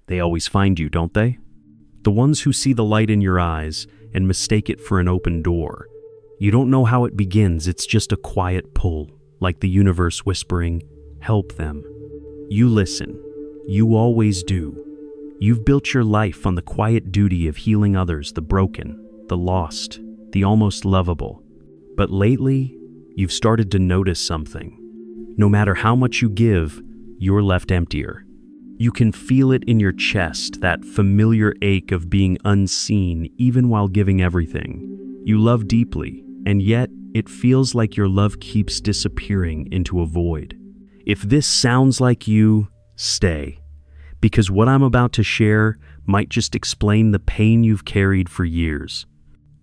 They always find you, don't they? The ones who see the light in your eyes and mistake it for an open door. You don't know how it begins, it's just a quiet pull, like the universe whispering, "Help them." You listen. You always do. You've built your life on the quiet duty of healing others, the broken, the lost, the almost lovable. But lately, you've started to notice something. No matter how much you give, you're left emptier. You can feel it in your chest, that familiar ache of being unseen even while giving everything. You love deeply, and yet it feels like your love keeps disappearing into a void. If this sounds like you, stay. Because what I'm about to share might just explain the pain you've carried for years.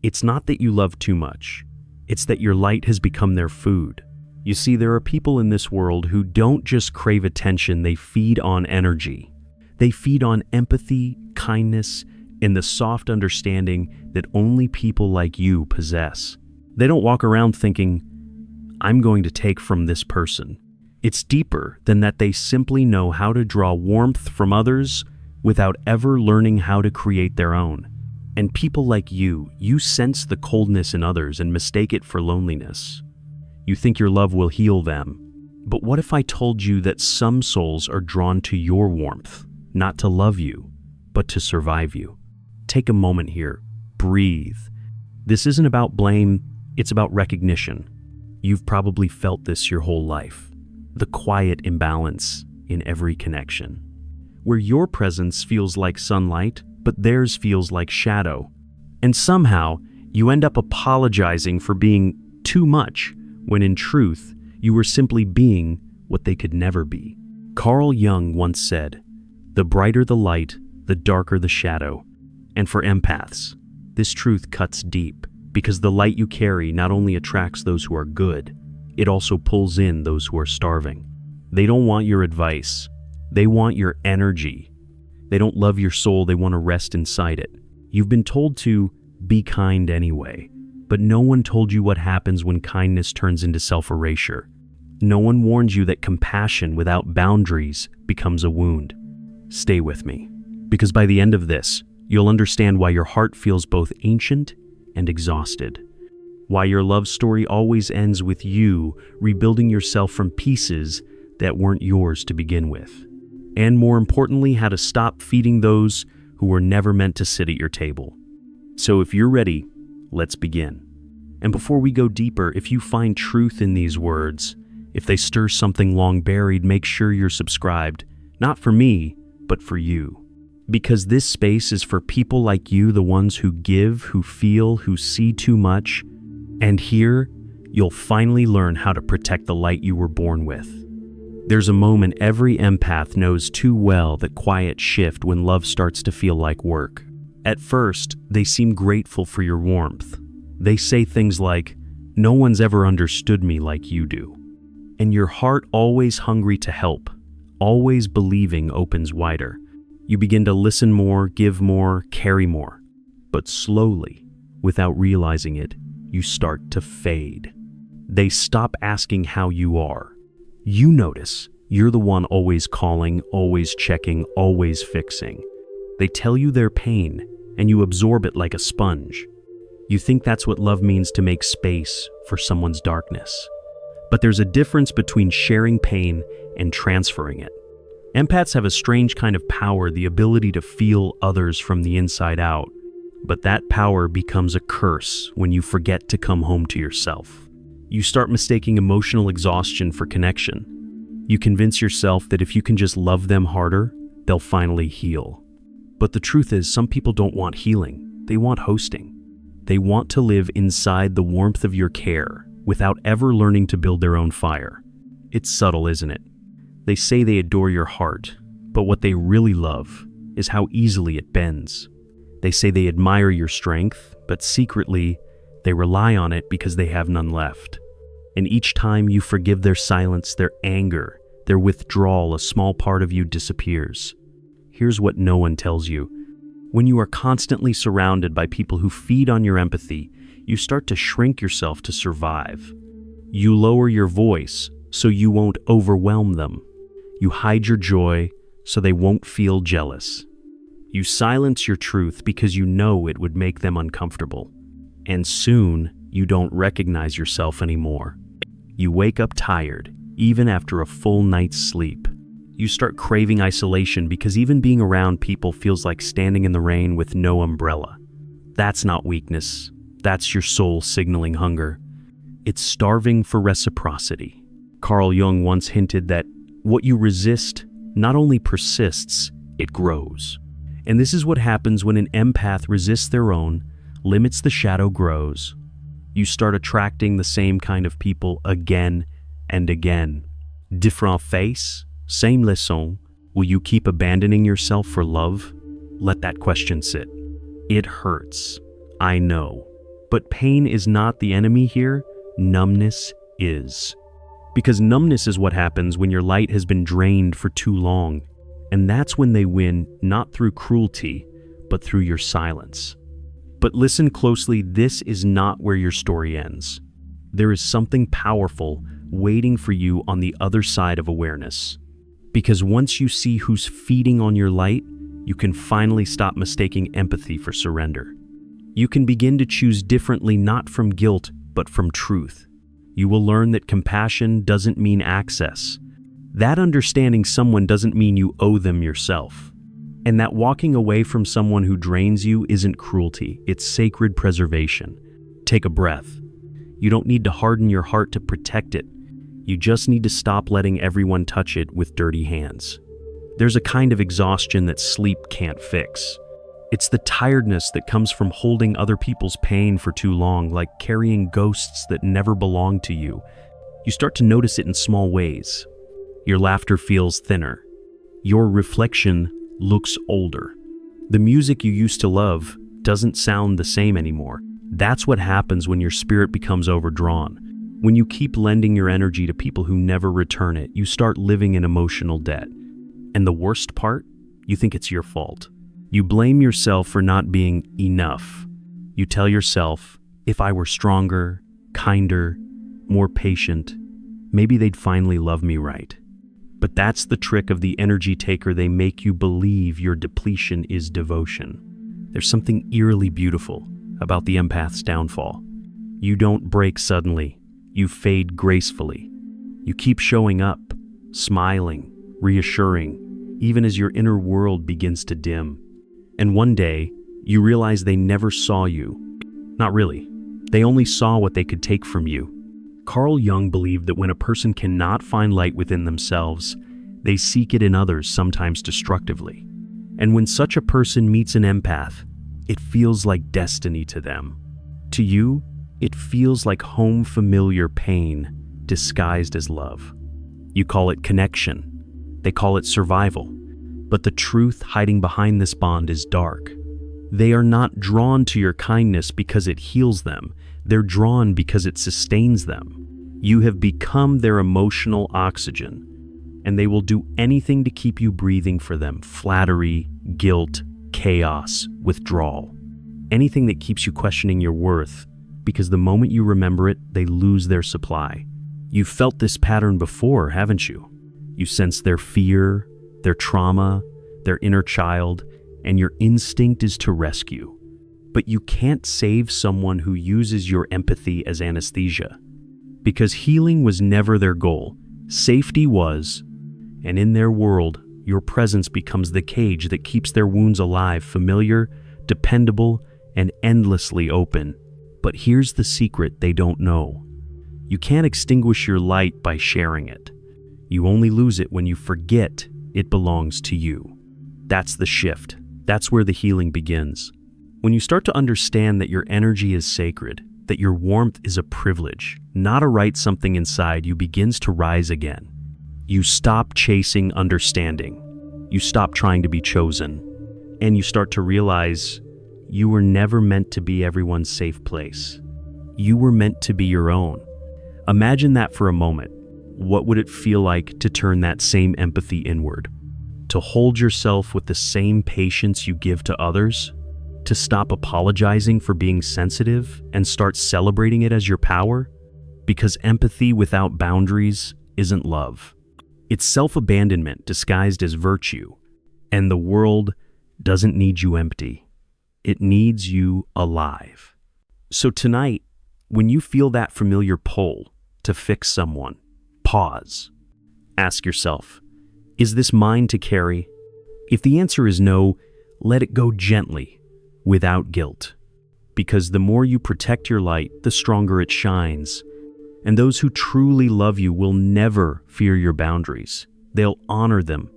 It's not that you love too much. It's that your light has become their food. You see, there are people in this world who don't just crave attention, they feed on energy. They feed on empathy, kindness, and the soft understanding that only people like you possess. They don't walk around thinking, "I'm going to take from this person." It's deeper than that. They simply know how to draw warmth from others without ever learning how to create their own. And people like you sense the coldness in others and mistake it for loneliness. You think your love will heal them. But what if I told you that some souls are drawn to your warmth, not to love you, but to survive you? Take a moment here. Breathe. This isn't about blame, it's about recognition. You've probably felt this your whole life. The quiet imbalance in every connection. Where your presence feels like sunlight, but theirs feels like shadow. And somehow, you end up apologizing for being too much, when in truth, you were simply being what they could never be. Carl Jung once said, "The brighter the light, the darker the shadow." And for empaths, this truth cuts deep, because the light you carry not only attracts those who are good, it also pulls in those who are starving. They don't want your advice. They want your energy. They don't love your soul, they want to rest inside it. You've been told to be kind anyway, but no one told you what happens when kindness turns into self-erasure. No one warned you that compassion without boundaries becomes a wound. Stay with me, because by the end of this, you'll understand why your heart feels both ancient and exhausted. Why your love story always ends with you rebuilding yourself from pieces that weren't yours to begin with. And more importantly, how to stop feeding those who were never meant to sit at your table. So if you're ready, let's begin. And before we go deeper, if you find truth in these words, if they stir something long buried, make sure you're subscribed. Not for me, but for you. Because this space is for people like you, the ones who give, who feel, who see too much. And here, you'll finally learn how to protect the light you were born with. There's a moment every empath knows too well, the quiet shift when love starts to feel like work. At first, they seem grateful for your warmth. They say things like, "No one's ever understood me like you do." And your heart, always hungry to help, always believing, opens wider. You begin to listen more, give more, carry more. But slowly, without realizing it, you start to fade. They stop asking how you are. You notice you're the one always calling, always checking, always fixing. They tell you their pain, and you absorb it like a sponge. You think that's what love means, to make space for someone's darkness. But there's a difference between sharing pain and transferring it. Empaths have a strange kind of power, the ability to feel others from the inside out. But that power becomes a curse when you forget to come home to yourself. You start mistaking emotional exhaustion for connection. You convince yourself that if you can just love them harder, they'll finally heal. But the truth is, some people don't want healing. They want hosting. They want to live inside the warmth of your care without ever learning to build their own fire. It's subtle, isn't it? They say they adore your heart, but what they really love is how easily it bends. They say they admire your strength, but secretly, they rely on it because they have none left. And each time you forgive their silence, their anger, their withdrawal, a small part of you disappears. Here's what no one tells you. When you are constantly surrounded by people who feed on your empathy, you start to shrink yourself to survive. You lower your voice so you won't overwhelm them. You hide your joy so they won't feel jealous. You silence your truth because you know it would make them uncomfortable. And soon, you don't recognize yourself anymore. You wake up tired, even after a full night's sleep. You start craving isolation because even being around people feels like standing in the rain with no umbrella. That's not weakness. That's your soul signaling hunger. It's starving for reciprocity. Carl Jung once hinted that what you resist not only persists, it grows. And this is what happens when an empath resists their own, limits the shadow grows. You start attracting the same kind of people again and again. Different face, same leçon. Will you keep abandoning yourself for love? Let that question sit. It hurts, I know. But pain is not the enemy here, numbness is. Because numbness is what happens when your light has been drained for too long. And that's when they win, not through cruelty, but through your silence. But listen closely, this is not where your story ends. There is something powerful waiting for you on the other side of awareness. Because once you see who's feeding on your light, you can finally stop mistaking empathy for surrender. You can begin to choose differently, not from guilt, but from truth. You will learn that compassion doesn't mean access. That understanding someone doesn't mean you owe them yourself. And that walking away from someone who drains you isn't cruelty, it's sacred preservation. Take a breath. You don't need to harden your heart to protect it. You just need to stop letting everyone touch it with dirty hands. There's a kind of exhaustion that sleep can't fix. It's the tiredness that comes from holding other people's pain for too long, like carrying ghosts that never belong to you. You start to notice it in small ways. Your laughter feels thinner. Your reflection looks older. The music you used to love doesn't sound the same anymore. That's what happens when your spirit becomes overdrawn. When you keep lending your energy to people who never return it, you start living in emotional debt. And the worst part? You think it's your fault. You blame yourself for not being enough. You tell yourself, if I were stronger, kinder, more patient, maybe they'd finally love me right. But that's the trick of the energy taker. They make you believe your depletion is devotion. There's something eerily beautiful about the empath's downfall. You don't break suddenly. You fade gracefully. You keep showing up, smiling, reassuring, even as your inner world begins to dim. And one day, you realize they never saw you. Not really. They only saw what they could take from you. Carl Jung believed that when a person cannot find light within themselves, they seek it in others, sometimes destructively. And when such a person meets an empath, it feels like destiny to them. To you, it feels like home familiar pain disguised as love. You call it connection. They call it survival. But the truth hiding behind this bond is dark. They are not drawn to your kindness because it heals them. They're drawn because it sustains them. You have become their emotional oxygen, and they will do anything to keep you breathing for them. Flattery, guilt, chaos, withdrawal. Anything that keeps you questioning your worth, because the moment you remember it, they lose their supply. You've felt this pattern before, haven't you? You sense their fear, their trauma, their inner child, and your instinct is to rescue. But you can't save someone who uses your empathy as anesthesia. Because healing was never their goal. Safety was, and in their world, your presence becomes the cage that keeps their wounds alive, familiar, dependable, and endlessly open. But here's the secret they don't know. You can't extinguish your light by sharing it. You only lose it when you forget it belongs to you. That's the shift. That's where the healing begins. When you start to understand that your energy is sacred, that your warmth is a privilege, not a right, something inside you begins to rise again. You stop chasing understanding. You stop trying to be chosen. And you start to realize you were never meant to be everyone's safe place. You were meant to be your own. Imagine that for a moment. What would it feel like to turn that same empathy inward? To hold yourself with the same patience you give to others? To stop apologizing for being sensitive and start celebrating it as your power? Because empathy without boundaries isn't love. It's self-abandonment disguised as virtue. And the world doesn't need you empty. It needs you alive. So tonight, when you feel that familiar pull to fix someone, pause. Ask yourself, is this mine to carry? If the answer is no, let it go gently, without guilt. Because the more you protect your light, the stronger it shines. And those who truly love you will never fear your boundaries. They'll honor them.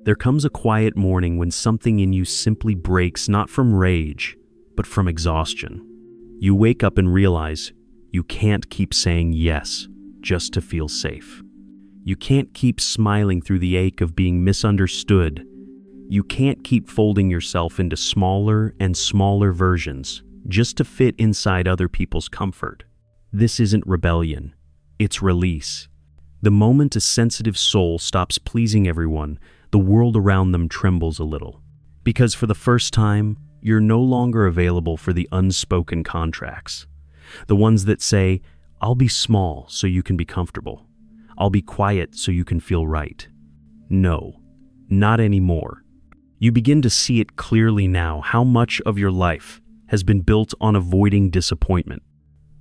There comes a quiet morning when something in you simply breaks, not from rage, but from exhaustion. You wake up and realize you can't keep saying yes just to feel safe. You can't keep smiling through the ache of being misunderstood. You can't keep folding yourself into smaller and smaller versions just to fit inside other people's comfort. This isn't rebellion, it's release. The moment a sensitive soul stops pleasing everyone, the world around them trembles a little. Because for the first time, you're no longer available for the unspoken contracts. The ones that say, I'll be small so you can be comfortable. I'll be quiet so you can feel right. No, not anymore. You begin to see it clearly now how much of your life has been built on avoiding disappointment.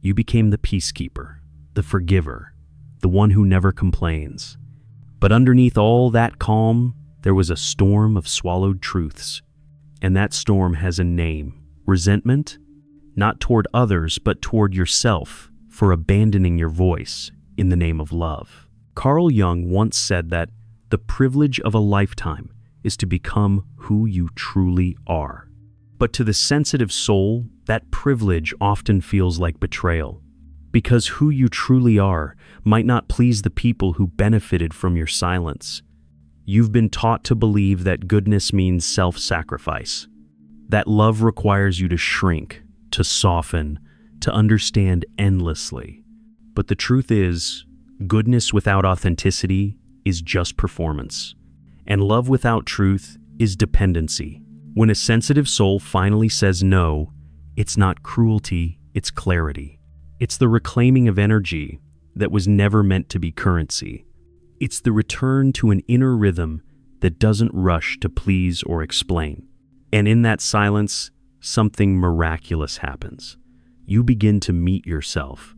You became the peacekeeper, the forgiver, the one who never complains. But underneath all that calm, there was a storm of swallowed truths. And that storm has a name: resentment, not toward others, but toward yourself for abandoning your voice in the name of love. Carl Jung once said that the privilege of a lifetime is to become who you truly are. But to the sensitive soul, that privilege often feels like betrayal, because who you truly are might not please the people who benefited from your silence. You've been taught to believe that goodness means self-sacrifice, that love requires you to shrink, to soften, to understand endlessly. But the truth is, goodness without authenticity is just performance, and love without truth is dependency. When a sensitive soul finally says no, it's not cruelty, it's clarity. It's the reclaiming of energy that was never meant to be currency. It's the return to an inner rhythm that doesn't rush to please or explain. And in that silence, something miraculous happens. You begin to meet yourself.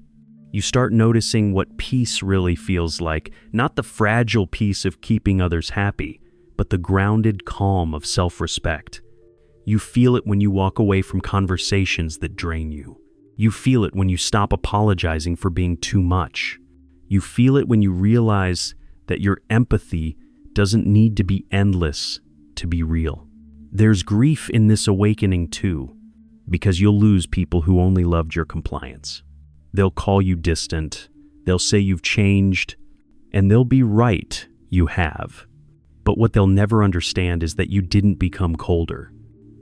You start noticing what peace really feels like, not the fragile peace of keeping others happy, but the grounded calm of self-respect. You feel it when you walk away from conversations that drain you. You feel it when you stop apologizing for being too much. You feel it when you realize that your empathy doesn't need to be endless to be real. There's grief in this awakening too, because you'll lose people who only loved your compliance. They'll call you distant, they'll say you've changed, and they'll be right, you have. But what they'll never understand is that you didn't become colder.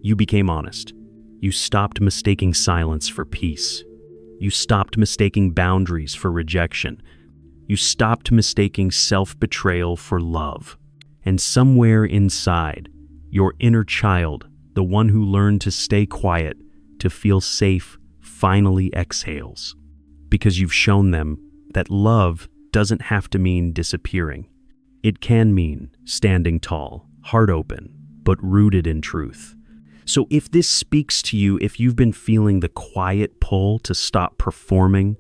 You became honest. You stopped mistaking silence for peace. You stopped mistaking boundaries for rejection. You stopped mistaking self-betrayal for love. And somewhere inside, your inner child, the one who learned to stay quiet, to feel safe, finally exhales. Because you've shown them that love doesn't have to mean disappearing. It can mean standing tall, heart open, but rooted in truth. So if this speaks to you, if you've been feeling the quiet pull to stop performing,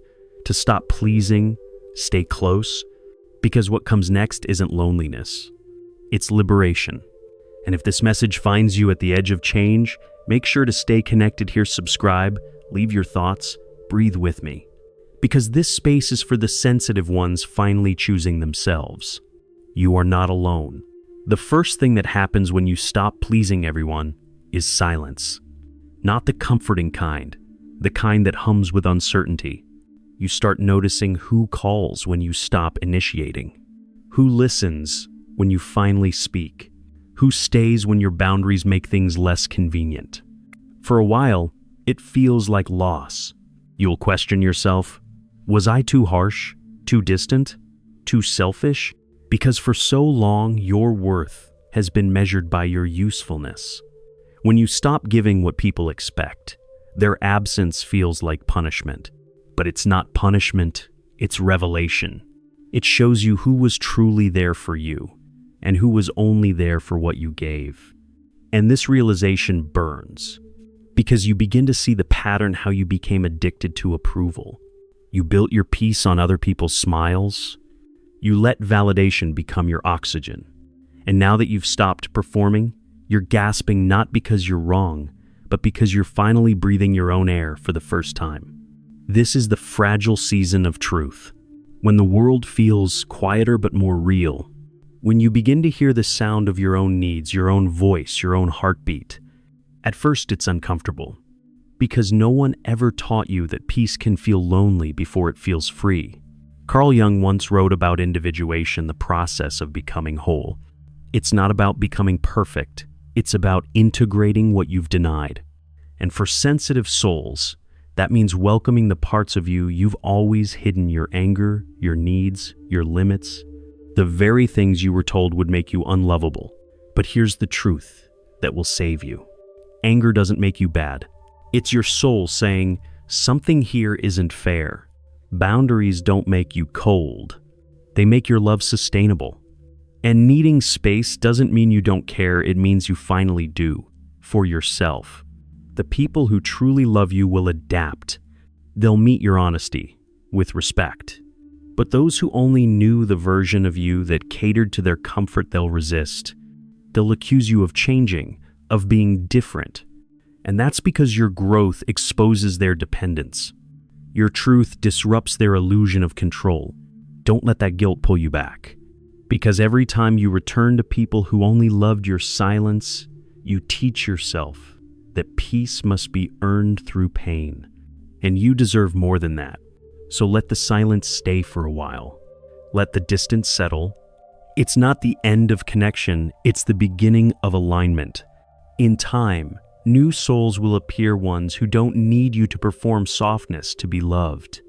to stop pleasing, stay close, because what comes next isn't loneliness, it's liberation. And if this message finds you at the edge of change, make sure to stay connected here, subscribe, leave your thoughts, breathe with me. Because this space is for the sensitive ones finally choosing themselves. You are not alone. The first thing that happens when you stop pleasing everyone is silence. Not the comforting kind, the kind that hums with uncertainty. You start noticing who calls when you stop initiating, who listens when you finally speak, who stays when your boundaries make things less convenient. For a while, it feels like loss. You'll question yourself, was I too harsh, too distant, too selfish? Because for so long, your worth has been measured by your usefulness. When you stop giving what people expect, their absence feels like punishment. But it's not punishment, it's revelation. It shows you who was truly there for you, and who was only there for what you gave. And this realization burns, because you begin to see the pattern how you became addicted to approval. You built your peace on other people's smiles. You let validation become your oxygen. And now that you've stopped performing, you're gasping not because you're wrong, but because you're finally breathing your own air for the first time. This is the fragile season of truth, when the world feels quieter but more real. When you begin to hear the sound of your own needs, your own voice, your own heartbeat. At first it's uncomfortable, because no one ever taught you that peace can feel lonely before it feels free. Carl Jung once wrote about individuation, the process of becoming whole. It's not about becoming perfect, it's about integrating what you've denied. And for sensitive souls, that means welcoming the parts of you you've always hidden: your anger, your needs, your limits, the very things you were told would make you unlovable. But here's the truth that will save you. Anger doesn't make you bad. It's your soul saying, something here isn't fair. Boundaries don't make you cold. They make your love sustainable. And needing space doesn't mean you don't care, it means you finally do, for yourself. The people who truly love you will adapt. They'll meet your honesty with respect. But those who only knew the version of you that catered to their comfort, they'll resist. They'll accuse you of changing, of being different. And that's because your growth exposes their dependence. Your truth disrupts their illusion of control. Don't let that guilt pull you back. Because every time you return to people who only loved your silence, you teach yourself that peace must be earned through pain. And you deserve more than that. So let the silence stay for a while. Let the distance settle. It's not the end of connection, it's the beginning of alignment. In time, new souls will appear, ones who don't need you to perform softness to be loved.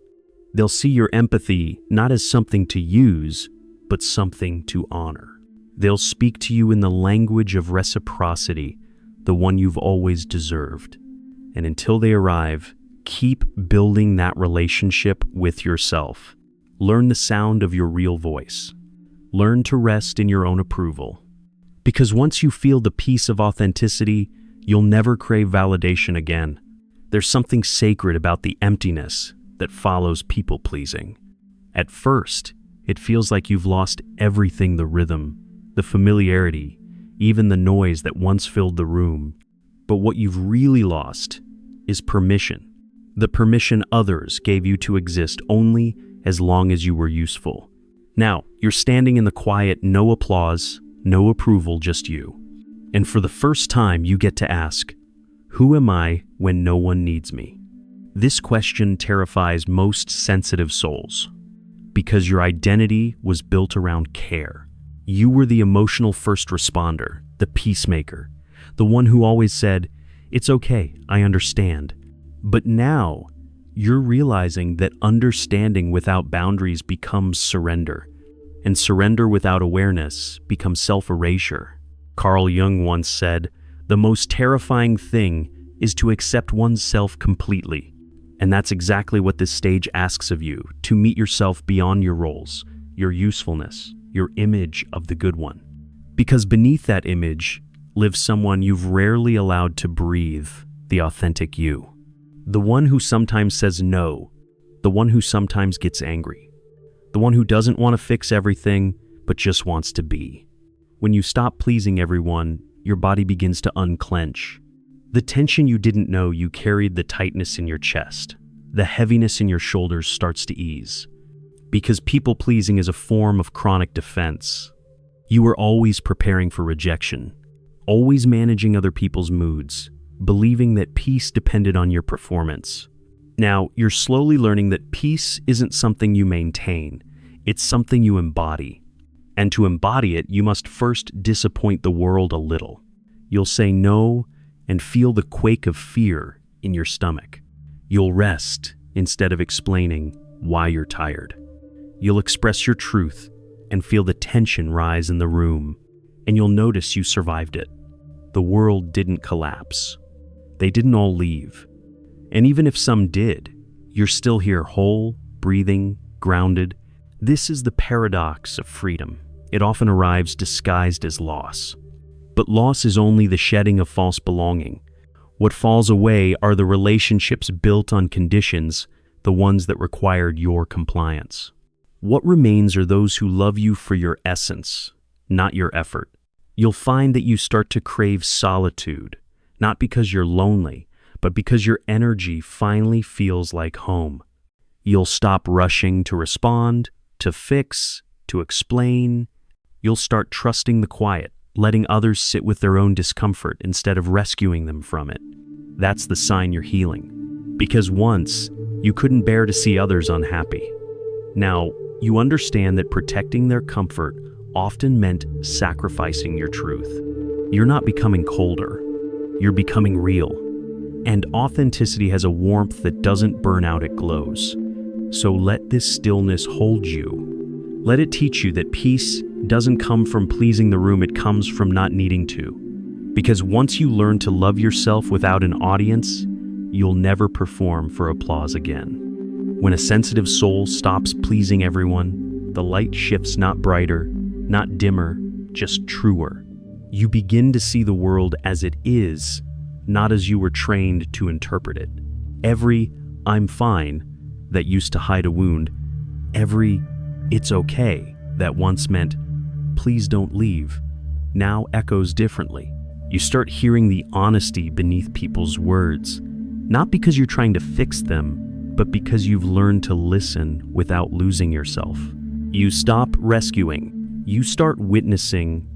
They'll see your empathy not as something to use, but something to honor. They'll speak to you in the language of reciprocity, the one you've always deserved. And until they arrive, keep building that relationship with yourself. Learn the sound of your real voice. Learn to rest in your own approval. Because once you feel the peace of authenticity, you'll never crave validation again. There's something sacred about the emptiness that follows people-pleasing. At first, it feels like you've lost everything: the rhythm, the familiarity, even the noise that once filled the room. But what you've really lost is permission. The permission others gave you to exist only as long as you were useful. Now, you're standing in the quiet, no applause, no approval, just you. And for the first time, you get to ask, who am I when no one needs me? This question terrifies most sensitive souls, because your identity was built around care. You were the emotional first responder, the peacemaker, the one who always said, "It's okay, I understand." But now, you're realizing that understanding without boundaries becomes surrender, and surrender without awareness becomes self-erasure. Carl Jung once said, "The most terrifying thing is to accept oneself completely." And that's exactly what this stage asks of you, to meet yourself beyond your roles, your usefulness, your image of the good one. Because beneath that image lives someone you've rarely allowed to breathe, the authentic you. The one who sometimes says no, the one who sometimes gets angry, the one who doesn't want to fix everything, but just wants to be. When you stop pleasing everyone, your body begins to unclench. The tension you didn't know you carried, the tightness in your chest, the heaviness in your shoulders starts to ease. Because people-pleasing is a form of chronic defense. You were always preparing for rejection, always managing other people's moods, believing that peace depended on your performance. Now, you're slowly learning that peace isn't something you maintain, it's something you embody. And to embody it, you must first disappoint the world a little. You'll say no and feel the quake of fear in your stomach. You'll rest instead of explaining why you're tired. You'll express your truth and feel the tension rise in the room, and you'll notice you survived it. The world didn't collapse. They didn't all leave. And even if some did, you're still here, whole, breathing, grounded. This is the paradox of freedom. It often arrives disguised as loss. But But loss is only the shedding of false belonging. What falls away are the relationships built on conditions, the ones that required your compliance. What remains are those who love you for your essence, not your effort. You'll find that you start to crave solitude, not because you're lonely, but because your energy finally feels like home. You'll stop rushing to respond, to fix, to explain. You'll start trusting the quiet, letting others sit with their own discomfort instead of rescuing them from it. That's the sign you're healing. Because once, you couldn't bear to see others unhappy. Now, you understand that protecting their comfort often meant sacrificing your truth. You're not becoming colder. You're becoming real. And authenticity has a warmth that doesn't burn out, it glows. So let this stillness hold you. Let it teach you that peace doesn't come from pleasing the room, it comes from not needing to. Because once you learn to love yourself without an audience, you'll never perform for applause again. When a sensitive soul stops pleasing everyone, the light shifts not brighter, not dimmer, just truer. You begin to see the world as it is, not as you were trained to interpret it. Every "I'm fine" that used to hide a wound, every "it's okay" that once meant "please don't leave," now echoes differently. You start hearing the honesty beneath people's words, not because you're trying to fix them, but because you've learned to listen without losing yourself. You stop rescuing, you start witnessing,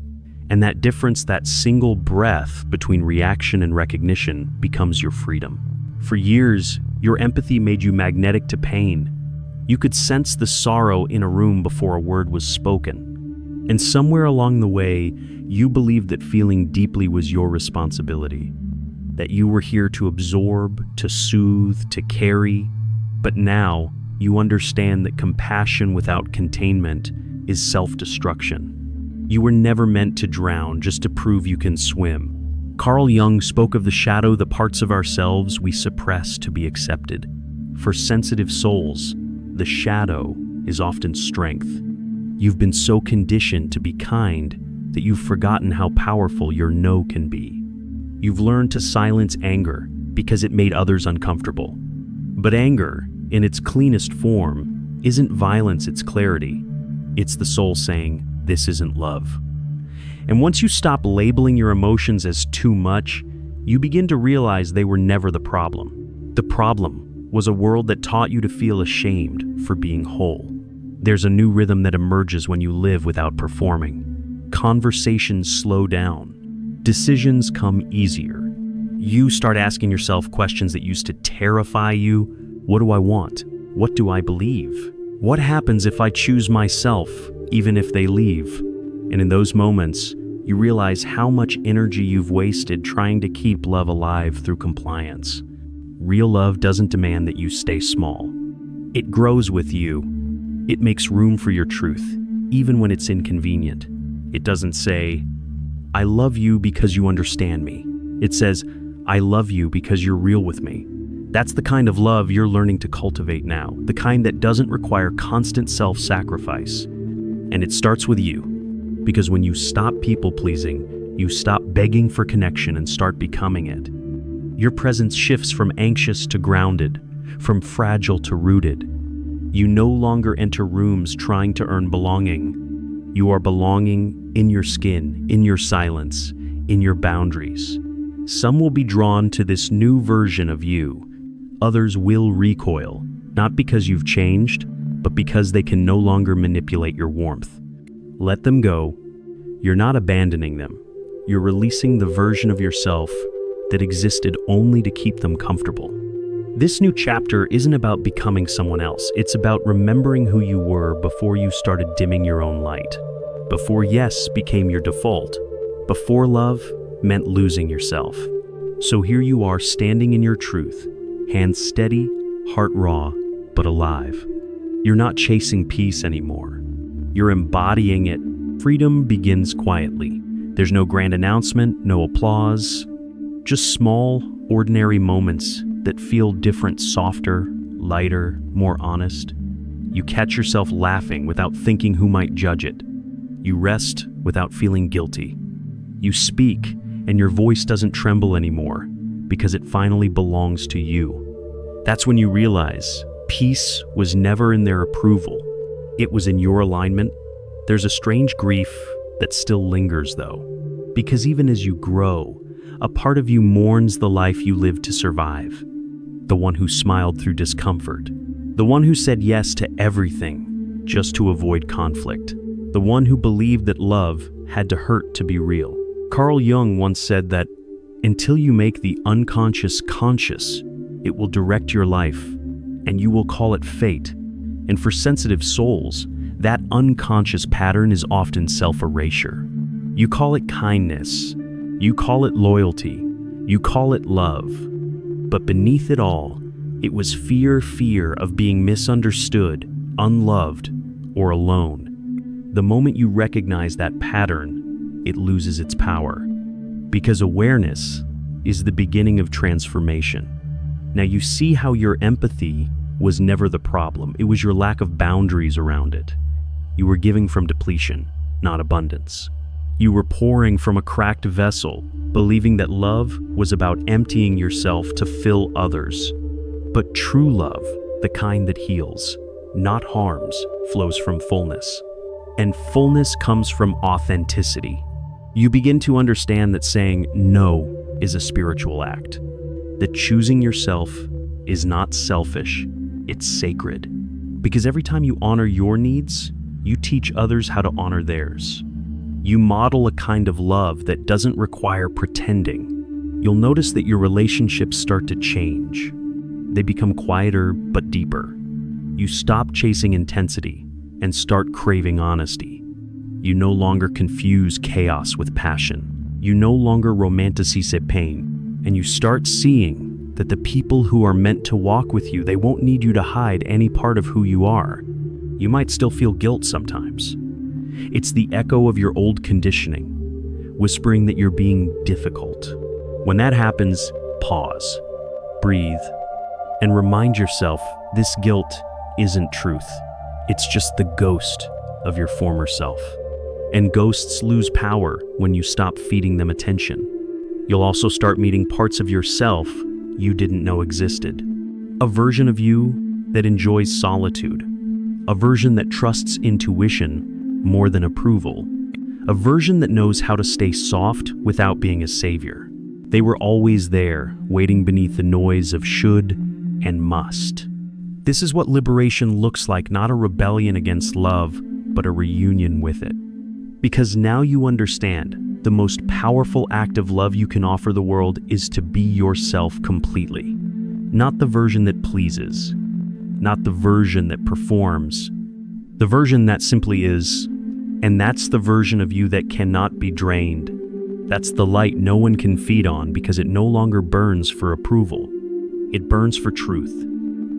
and that difference, that single breath between reaction and recognition, becomes your freedom. For years, your empathy made you magnetic to pain. You could sense the sorrow in a room before a word was spoken. And somewhere along the way, you believed that feeling deeply was your responsibility, that you were here to absorb, to soothe, to carry. But now, you understand that compassion without containment is self-destruction. You were never meant to drown just to prove you can swim. Carl Jung spoke of the shadow, the parts of ourselves we suppress to be accepted. For sensitive souls, the shadow is often strength. You've been so conditioned to be kind that you've forgotten how powerful your no can be. You've learned to silence anger because it made others uncomfortable. But anger, in its cleanest form, isn't violence, it's clarity. It's the soul saying, "This isn't love." And once you stop labeling your emotions as too much, you begin to realize they were never the problem. The problem was a world that taught you to feel ashamed for being whole. There's a new rhythm that emerges when you live without performing. Conversations slow down. Decisions come easier. You start asking yourself questions that used to terrify you. What do I want? What do I believe? What happens if I choose myself, even if they leave? And in those moments, you realize how much energy you've wasted trying to keep love alive through compliance. Real love doesn't demand that you stay small. It grows with you. It makes room for your truth, even when it's inconvenient. It doesn't say, "I love you because you understand me." It says, "I love you because you're real with me." That's the kind of love you're learning to cultivate now, the kind that doesn't require constant self-sacrifice. And it starts with you, because when you stop people-pleasing, you stop begging for connection and start becoming it. Your presence shifts from anxious to grounded, from fragile to rooted. You no longer enter rooms trying to earn belonging. You are belonging in your skin, in your silence, in your boundaries. Some will be drawn to this new version of you. Others will recoil, not because you've changed, but because they can no longer manipulate your warmth. Let them go. You're not abandoning them. You're releasing the version of yourself that existed only to keep them comfortable. This new chapter isn't about becoming someone else. It's about remembering who you were before you started dimming your own light. Before yes became your default. Before love meant losing yourself. So here you are standing in your truth, hands steady, heart raw, but alive. You're not chasing peace anymore. You're embodying it. Freedom begins quietly. There's no grand announcement, no applause, just small, ordinary moments that feel different, softer, lighter, more honest. You catch yourself laughing without thinking who might judge it. You rest without feeling guilty. You speak, and your voice doesn't tremble anymore because it finally belongs to you. That's when you realize peace was never in their approval. It was in your alignment. There's a strange grief that still lingers, though, because even as you grow, a part of you mourns the life you lived to survive. The one who smiled through discomfort. The one who said yes to everything just to avoid conflict. The one who believed that love had to hurt to be real. Carl Jung once said that until you make the unconscious conscious, it will direct your life, and you will call it fate. And for sensitive souls, that unconscious pattern is often self-erasure. You call it kindness, you call it loyalty, you call it love. But beneath it all, it was fear of being misunderstood, unloved, or alone. The moment you recognize that pattern, it loses its power. Because awareness is the beginning of transformation. Now you see how your empathy was never the problem. It was your lack of boundaries around it. You were giving from depletion, not abundance. You were pouring from a cracked vessel, believing that love was about emptying yourself to fill others. But true love, the kind that heals, not harms, flows from fullness. And fullness comes from authenticity. You begin to understand that saying no is a spiritual act. That choosing yourself is not selfish, it's sacred. Because every time you honor your needs, you teach others how to honor theirs. You model a kind of love that doesn't require pretending. You'll notice that your relationships start to change. They become quieter but deeper. You stop chasing intensity and start craving honesty. You no longer confuse chaos with passion. You no longer romanticize pain, and you start seeing that the people who are meant to walk with you, they won't need you to hide any part of who you are. You might still feel guilt sometimes. It's the echo of your old conditioning, whispering that you're being difficult. When that happens, pause, breathe, and remind yourself this guilt isn't truth. It's just the ghost of your former self. And ghosts lose power when you stop feeding them attention. You'll also start meeting parts of yourself you didn't know existed. A version of you that enjoys solitude. A version that trusts intuition more than approval. A version that knows how to stay soft without being a savior. They were always there, waiting beneath the noise of should and must. This is what liberation looks like, not a rebellion against love, but a reunion with it. Because now you understand, the most powerful act of love you can offer the world is to be yourself completely. Not the version that pleases, not the version that performs, the version that simply is. And that's the version of you that cannot be drained. That's the light no one can feed on because it no longer burns for approval. It burns for truth.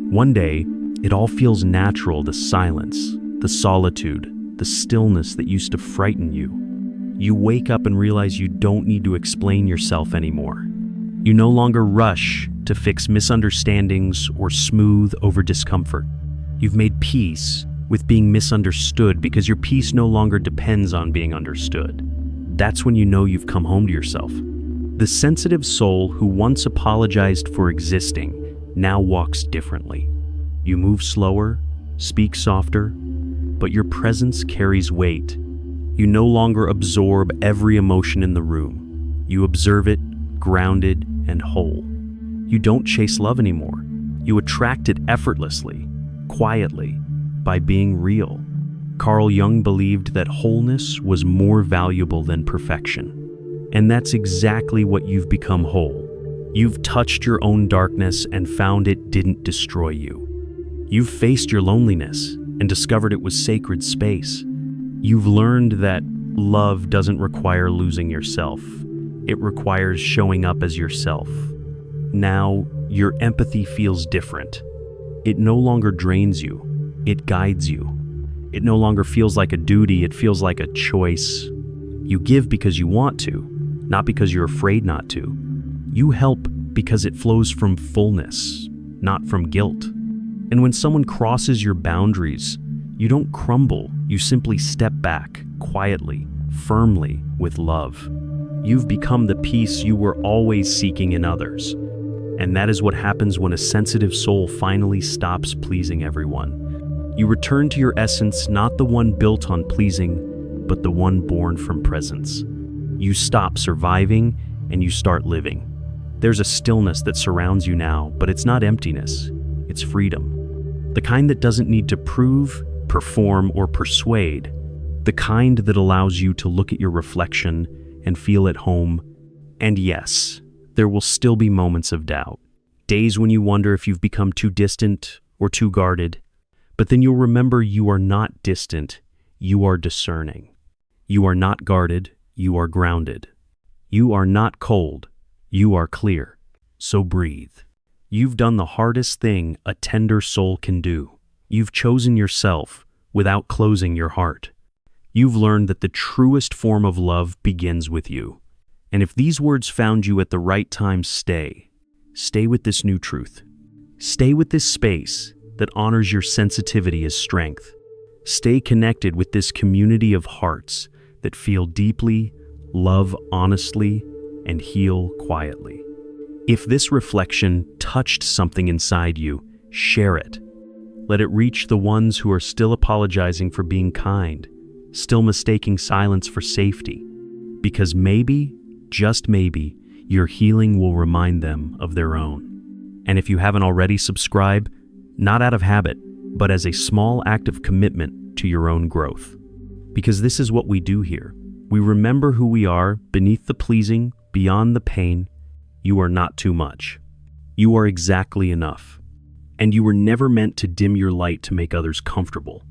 One day, it all feels natural, the silence, the solitude, the stillness that used to frighten you. You wake up and realize you don't need to explain yourself anymore. You no longer rush to fix misunderstandings or smooth over discomfort. You've made peace with being misunderstood because your peace no longer depends on being understood. That's when you know you've come home to yourself. The sensitive soul who once apologized for existing now walks differently. You move slower, speak softer, but your presence carries weight. You no longer absorb every emotion in the room. You observe it, grounded and whole. You don't chase love anymore. You attract it effortlessly, quietly, by being real. Carl Jung believed that wholeness was more valuable than perfection. And that's exactly what you've become whole. You've touched your own darkness and found it didn't destroy you. You've faced your loneliness and discovered it was sacred space. You've learned that love doesn't require losing yourself. It requires showing up as yourself. Now, your empathy feels different. It no longer drains you. It guides you. It no longer feels like a duty. It feels like a choice. You give because you want to, not because you're afraid not to. You help because it flows from fullness, not from guilt. And when someone crosses your boundaries, you don't crumble. You simply step back, quietly, firmly, with love. You've become the peace you were always seeking in others. And that is what happens when a sensitive soul finally stops pleasing everyone. You return to your essence, not the one built on pleasing, but the one born from presence. You stop surviving and you start living. There's a stillness that surrounds you now, but it's not emptiness, it's freedom. The kind that doesn't need to prove, perform, or persuade. The kind that allows you to look at your reflection and feel at home. And yes, there will still be moments of doubt. Days when you wonder if you've become too distant or too guarded. But then you'll remember you are not distant, you are discerning. You are not guarded, you are grounded. You are not cold, you are clear. So breathe. You've done the hardest thing a tender soul can do. You've chosen yourself without closing your heart. You've learned that the truest form of love begins with you. And if these words found you at the right time, stay. Stay with this new truth. Stay with this space that honors your sensitivity as strength. Stay connected with this community of hearts that feel deeply, love honestly, and heal quietly. If this reflection touched something inside you, share it. Let it reach the ones who are still apologizing for being kind, still mistaking silence for safety. Because maybe, just maybe, your healing will remind them of their own. And if you haven't already, subscribe, not out of habit, but as a small act of commitment to your own growth. Because this is what we do here. We remember who we are beneath the pleasing, beyond the pain. You are not too much. You are exactly enough. And you were never meant to dim your light to make others comfortable.